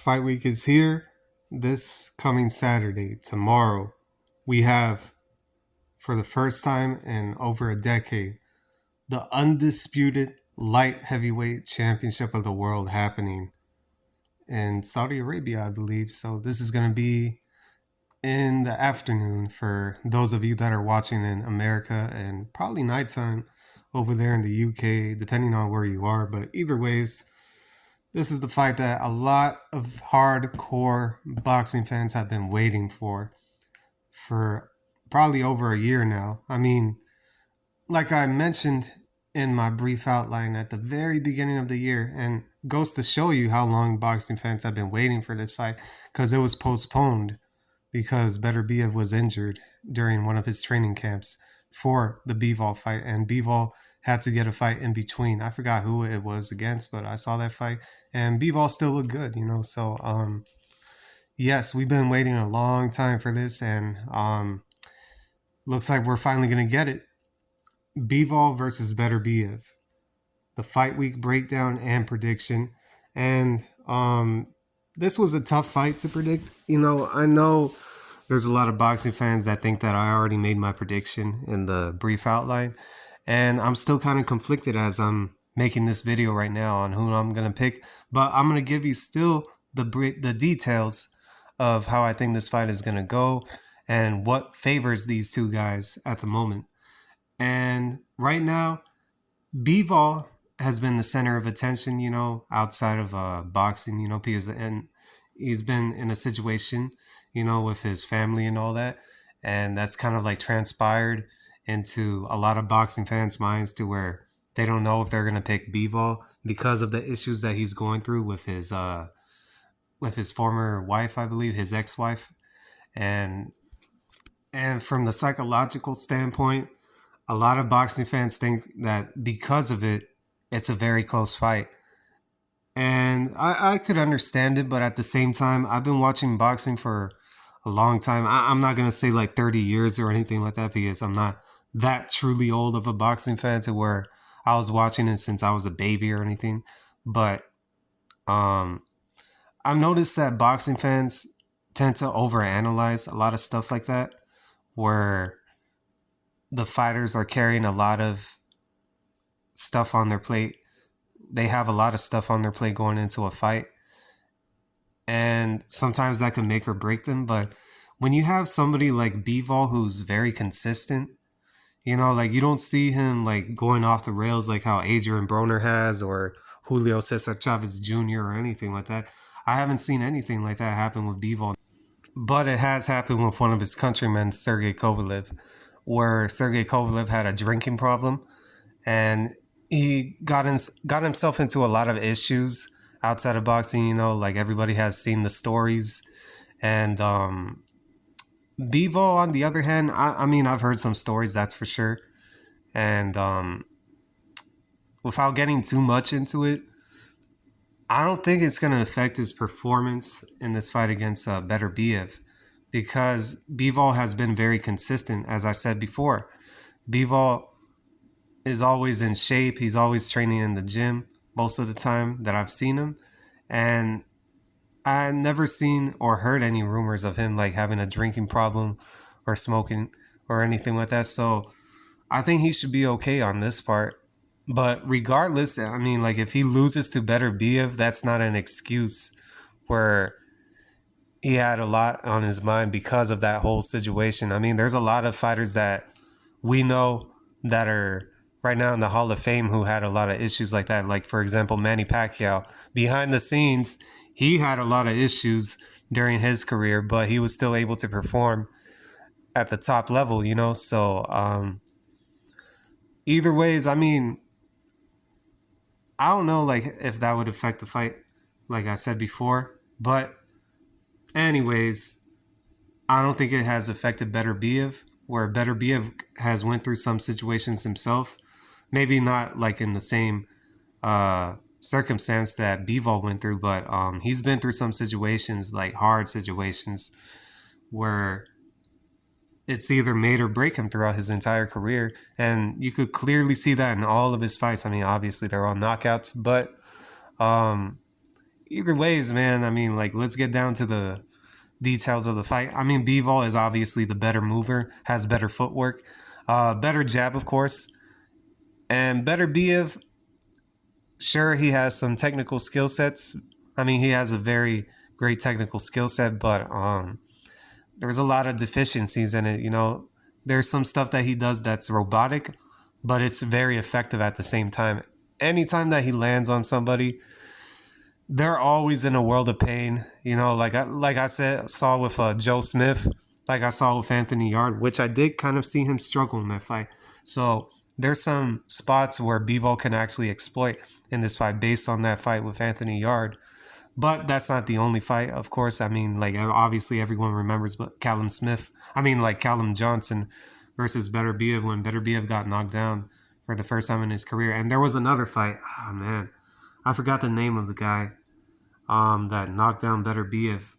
Fight week is here. This coming Saturday, tomorrow, we have, for the first time in over a decade, the undisputed light heavyweight championship of the world happening in Saudi Arabia, I believe. So this is going to be in the afternoon for those of you that are watching in America, and probably nighttime over there in the UK, depending on where you are. But either ways, this is the fight that a lot of hardcore boxing fans have been waiting for probably over a year now. I mean, like I mentioned in my brief outline at the very beginning of the year, and goes to show you how long boxing fans have been waiting for this fight, because it was postponed because Beterbiev was injured during one of his training camps for the Bivol fight, and Bivol had to get a fight in between. I forgot who it was against, but I saw that fight, and Bivol still looked good, So, yes, we've been waiting a long time for this, and looks like we're finally gonna get it. Bivol versus Beterbiev, the fight week breakdown and prediction, and this was a tough fight to predict. I know there's a lot of boxing fans that think that I already made my prediction in the brief outline, and I'm still kind of conflicted as I'm making this video right now on who I'm going to pick, but I'm going to give you still the details of how I think this fight is going to go and what favors these two guys at the moment. And right now, Bivol has been the center of attention, outside of boxing, because he's been in a situation, with his family and all that. And that's kind of like transpired into a lot of boxing fans' minds to where they don't know if they're going to pick Bivol because of the issues that he's going through with his former wife, I believe, his ex-wife. And from the psychological standpoint, a lot of boxing fans think that because of it, it's a very close fight. And I could understand it, but at the same time, I've been watching boxing for a long time. I'm not going to say like 30 years or anything like that, because I'm not that truly old of a boxing fan to where I was watching it since I was a baby or anything. But I've noticed that boxing fans tend to overanalyze a lot of stuff like that, where the fighters are carrying a lot of stuff on their plate. They have a lot of stuff on their plate going into a fight, and sometimes that can make or break them. But when you have somebody like Bivol who's very consistent, like you don't see him like going off the rails like how Adrian Broner has, or Julio Cesar Chavez Jr. or anything like that. I haven't seen anything like that happen with Bivol, but it has happened with one of his countrymen, Sergey Kovalev, where Sergey Kovalev had a drinking problem, and he got himself into a lot of issues outside of boxing. Like everybody has seen the stories. And Bivol, on the other hand, I mean, I've heard some stories, that's for sure. And without getting too much into it, I don't think it's going to affect his performance in this fight against Beterbiev, because Bivol has been very consistent, as I said before. Bivol is always in shape. He's always training in the gym most of the time that I've seen him. And I never seen or heard any rumors of him like having a drinking problem or smoking or anything like that. So I think he should be okay on this part. But regardless, I mean, like if he loses to Beterbiev, that's not an excuse where he had a lot on his mind because of that whole situation. I mean, there's a lot of fighters that we know that are right now in the Hall of Fame who had a lot of issues like that. Like, for example, Manny Pacquiao. Behind the scenes, he had a lot of issues during his career, but he was still able to perform at the top level, So either ways, I mean, I don't know like if that would affect the fight, like I said before. But anyways, I don't think it has affected Beterbiev, where Beterbiev has went through some situations himself. Maybe not like in the same circumstance that Bivol went through, but he's been through some situations, like hard situations, where it's either made or break him throughout his entire career. And you could clearly see that in all of his fights. I mean, obviously they're all knockouts, but Either ways, man. I mean, like, let's get down to the details of the fight. I mean, Bivol is obviously the better mover, has better footwork, better jab, of course, and Beterbiev. Sure, he has some technical skill sets. I mean, he has a very great technical skill set, but there's a lot of deficiencies in it. You know, there's some stuff that he does that's robotic, but it's very effective at the same time. Anytime that he lands on somebody, they're always in a world of pain. You know, like I said, saw with Joe Smith, like I saw with Anthony Yard, which I did kind of see him struggle in that fight. So there's some spots where Bivol can actually exploit in this fight based on that fight with Anthony Yard. But that's not the only fight, of course. I mean, like obviously everyone remembers, but Callum Smith. I mean, like Callum Johnson versus Beterbiev when Beterbiev got knocked down for the first time in his career. And there was another fight. Oh man, I forgot the name of the guy that knocked down Beterbiev.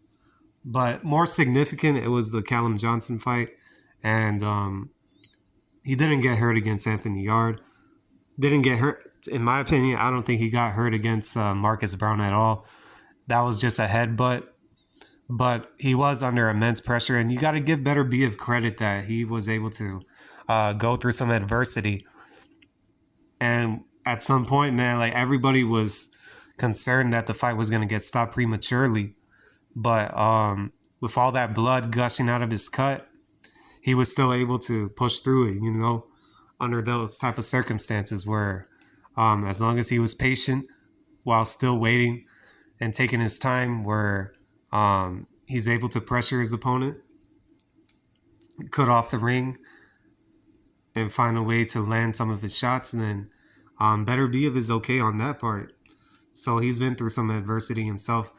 But more significant, it was the Callum Johnson fight, and he didn't get hurt against Anthony Yard. Didn't get hurt, in my opinion. I don't think he got hurt against Marcus Brown at all. That was just a headbutt, but he was under immense pressure, and you got to give Beterbiev credit that he was able to go through some adversity. And at some point, man, like everybody was concerned that the fight was going to get stopped prematurely, but with all that blood gushing out of his cut, he was still able to push through it. You know, under those type of circumstances, where as long as he was patient while still waiting and taking his time, where he's able to pressure his opponent, cut off the ring, and find a way to land some of his shots. And then Beterbiev is okay on that part. So he's been through some adversity himself.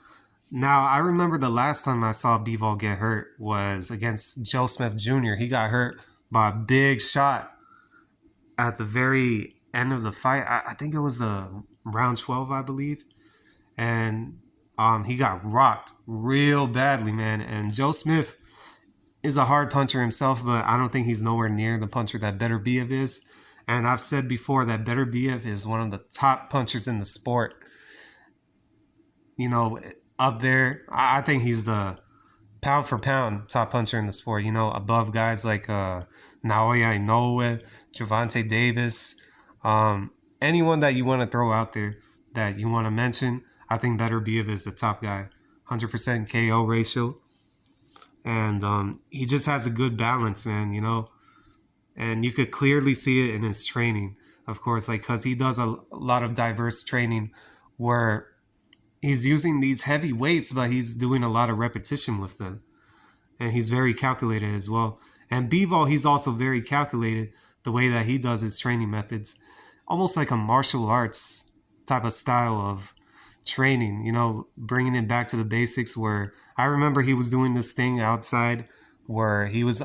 Now, I remember the last time I saw Bivol get hurt was against Joe Smith Jr. He got hurt by a big shot at the very end of the fight. I think it was the round 12, I believe. And he got rocked real badly, man. And Joe Smith is a hard puncher himself, but I don't think he's nowhere near the puncher that Beterbiev is. And I've said before that Beterbiev is one of the top punchers in the sport. You know, up there, I think he's the pound for pound top puncher in the sport. You know, above guys like Naoya Inoue, Gervonta Davis, anyone that you want to throw out there that you want to mention. I think Beterbiev is the top guy, 100% KO ratio, and he just has a good balance, man. You know, and you could clearly see it in his training, of course, like because he does a lot of diverse training where he's using these heavy weights, but he's doing a lot of repetition with them. And he's very calculated as well. And Bivol, he's also very calculated the way that he does his training methods. Almost like a martial arts type of style of training, you know, bringing it back to the basics where I remember he was doing this thing outside where he was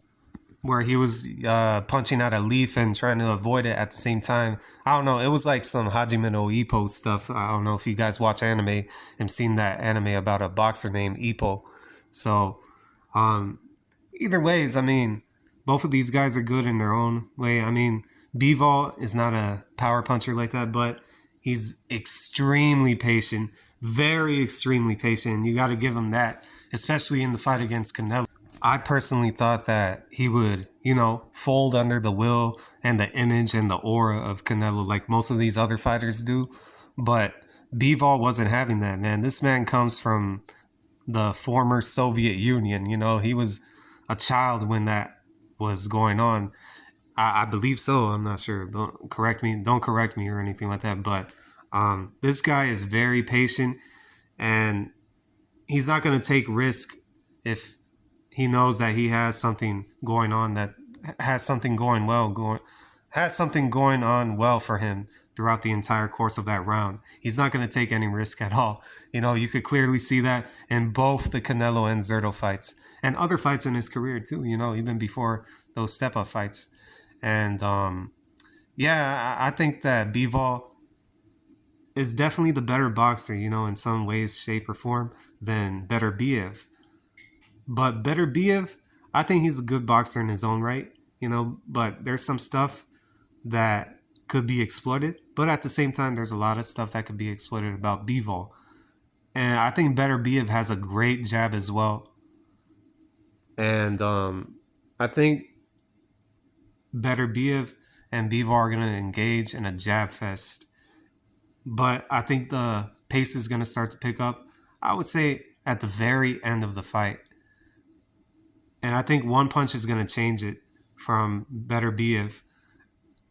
punching out a leaf and trying to avoid it at the same time. I don't know. It was like some Hajime no Ippo stuff. I don't know if you guys watch anime and seen that anime about a boxer named Ippo. So, either ways, I mean, both of these guys are good in their own way. I mean, Bivol is not a power puncher like that, but he's extremely patient, very extremely patient. You got to give him that, especially in the fight against Canelo. I personally thought that he would, you know, fold under the will and the image and the aura of Canelo like most of these other fighters do. But Bivol wasn't having that, man. This man comes from the former Soviet Union. You know, he was a child when that was going on. I believe so. I'm not sure. Don't correct me. Don't correct me or anything like that. But this guy is very patient, and he's not going to take risk if he knows that he has something going on that has something going on well for him throughout the entire course of that round. He's not going to take any risk at all. You know, you could clearly see that in both the Canelo and Zerto fights and other fights in his career too, you know, even before those step-up fights. And yeah, I think that Bivol is definitely the better boxer, you know, in some ways, shape, or form than Beterbiev. But Beterbiev, I think he's a good boxer in his own right, you know, but there's some stuff that could be exploited. But at the same time, there's a lot of stuff that could be exploited about Bivol. And I think Beterbiev has a great jab as well. And I think Beterbiev and Bivol are going to engage in a jab fest. But I think the pace is going to start to pick up, I would say, at the very end of the fight. And I think one punch is going to change it from Beterbiev.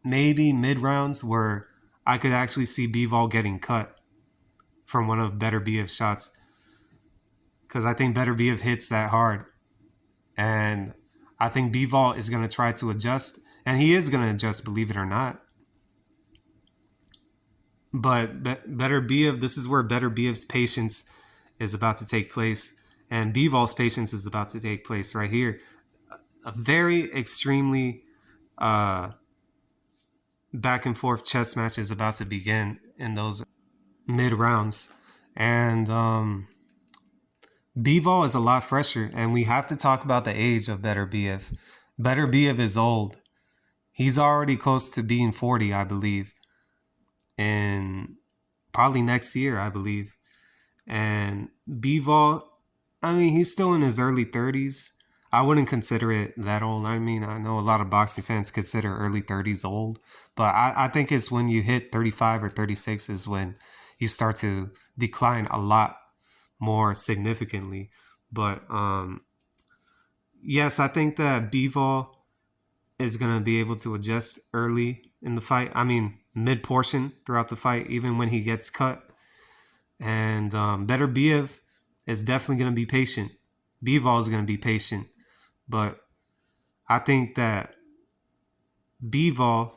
Maybe mid rounds where I could actually see Bivol getting cut from one of Beterbiev's shots. Because I think Beterbiev hits that hard. And I think Bivol is going to try to adjust. And he is going to adjust, believe it or not. But Beterbiev, this is where Beterbiev's patience is about to take place. And Bivol's patience is about to take place right here. A very extremely back and forth chess match is about to begin in those mid rounds. And Bivol is a lot fresher. And we have to talk about the age of Beterbiev. Beterbiev is old. He's already close to being 40, I believe. And probably next year, I believe. And Bivol, I mean, he's still in his early 30s. I wouldn't consider it that old. I mean, I know a lot of boxing fans consider early 30s old, but I think it's when you hit 35 or 36 is when you start to decline a lot more significantly. But yes, I think that Bivol is going to be able to adjust early in the fight. I mean, mid portion throughout the fight, even when he gets cut. And Beterbiev is definitely going to be patient. Bivol is going to be patient. But I think that Bivol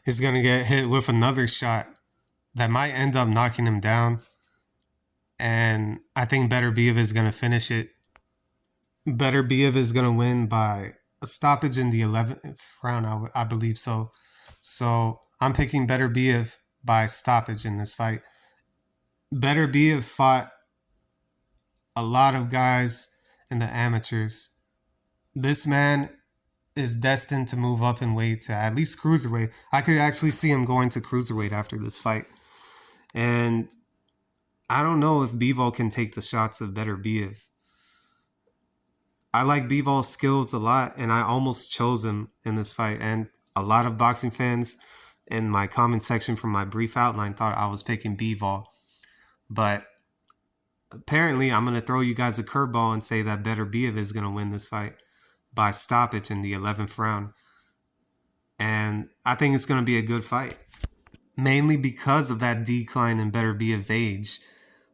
is going to get hit with another shot that might end up knocking him down. And I think Beterbiev is going to finish it. Beterbiev is going to win by a stoppage in the 11th round, I believe so. So I'm picking Beterbiev by stoppage in this fight. Beterbiev fought a lot of guys in the amateurs. This man is destined to move up in weight to at least cruiserweight. I could actually see him going to cruiserweight after this fight. And I don't know if Bivol can take the shots of Beterbiev. I like Bivol's skills a lot, and I almost chose him in this fight. And a lot of boxing fans in my comment section from my brief outline thought I was picking Bivol. But apparently, I'm going to throw you guys a curveball and say that Beterbiev is going to win this fight by stoppage in the 11th round. And I think it's going to be a good fight, mainly because of that decline in Beterbiev's age.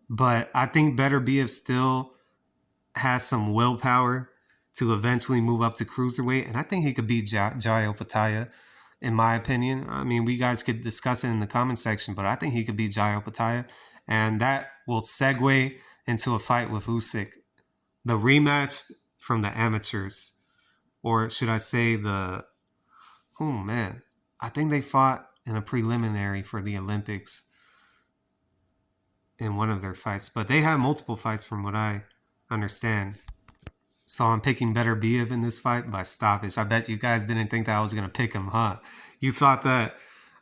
But I think Beterbiev still has some willpower to eventually move up to cruiserweight. And I think he could beat Jai Opataya, in my opinion. I mean, we guys could discuss it in the comment section, but I think he could beat Jai Opataya. And that will segue into a fight with Usyk. The rematch from the amateurs. Or should I say I think they fought in a preliminary for the Olympics in one of their fights. But they had multiple fights from what I understand. So I'm picking Beterbiev in this fight by stoppage. I bet you guys didn't think that I was going to pick him, huh? You thought that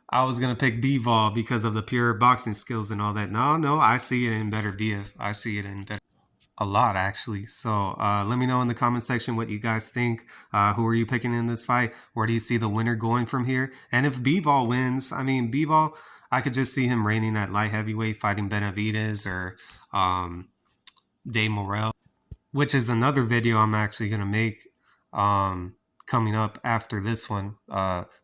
I was going to pick Bivol because of the pure boxing skills and all that. No, I see it in Beterbiev. I see it in a lot, actually. So let me know in the comment section what you guys think. Who are you picking in this fight? Where do you see the winner going from here? And if Bivol wins, I mean, Bivol, I could just see him reigning at light heavyweight, fighting Benavidez or De Morel, which is another video I'm actually going to make coming up after this one.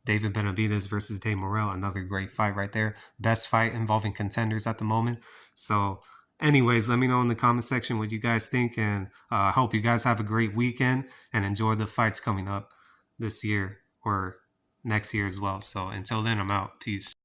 David Benavidez versus De Morel, another great fight right there. Best fight involving contenders at the moment. So anyways, let me know in the comment section what you guys think, and I hope you guys have a great weekend and enjoy the fights coming up this year or next year as well. So until then, I'm out. Peace.